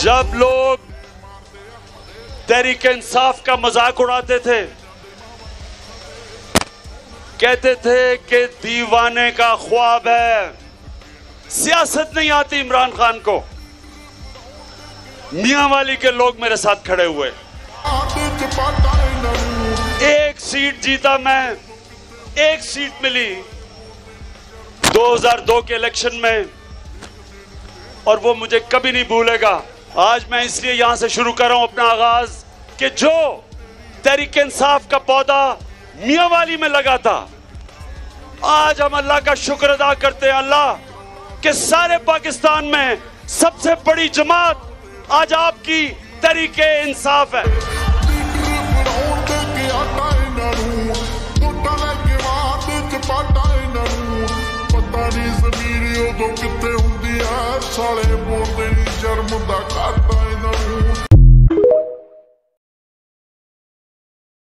जब लोग तहरीक इंसाफ का मजाक उड़ाते थे, कहते थे कि दीवाने का ख्वाब है, सियासत नहीं आती इमरान खान को, मियांवाली के लोग मेरे साथ खड़े हुए। एक सीट जीता मैं, एक सीट मिली 2002 के इलेक्शन में, और वो मुझे कभी नहीं भूलेगा। आज मैं इसलिए यहां से शुरू कर रहा हूं अपना आगाज कि जो तहरीक इंसाफ का पौधा मियांवाली में लगा था, आज हम अल्लाह का शुक्र अदा करते हैं अल्लाह कि सारे पाकिस्तान में सबसे बड़ी जमात आज आपकी तहरीक इंसाफ है। साले बोलते नहीं शर्म दा घाटा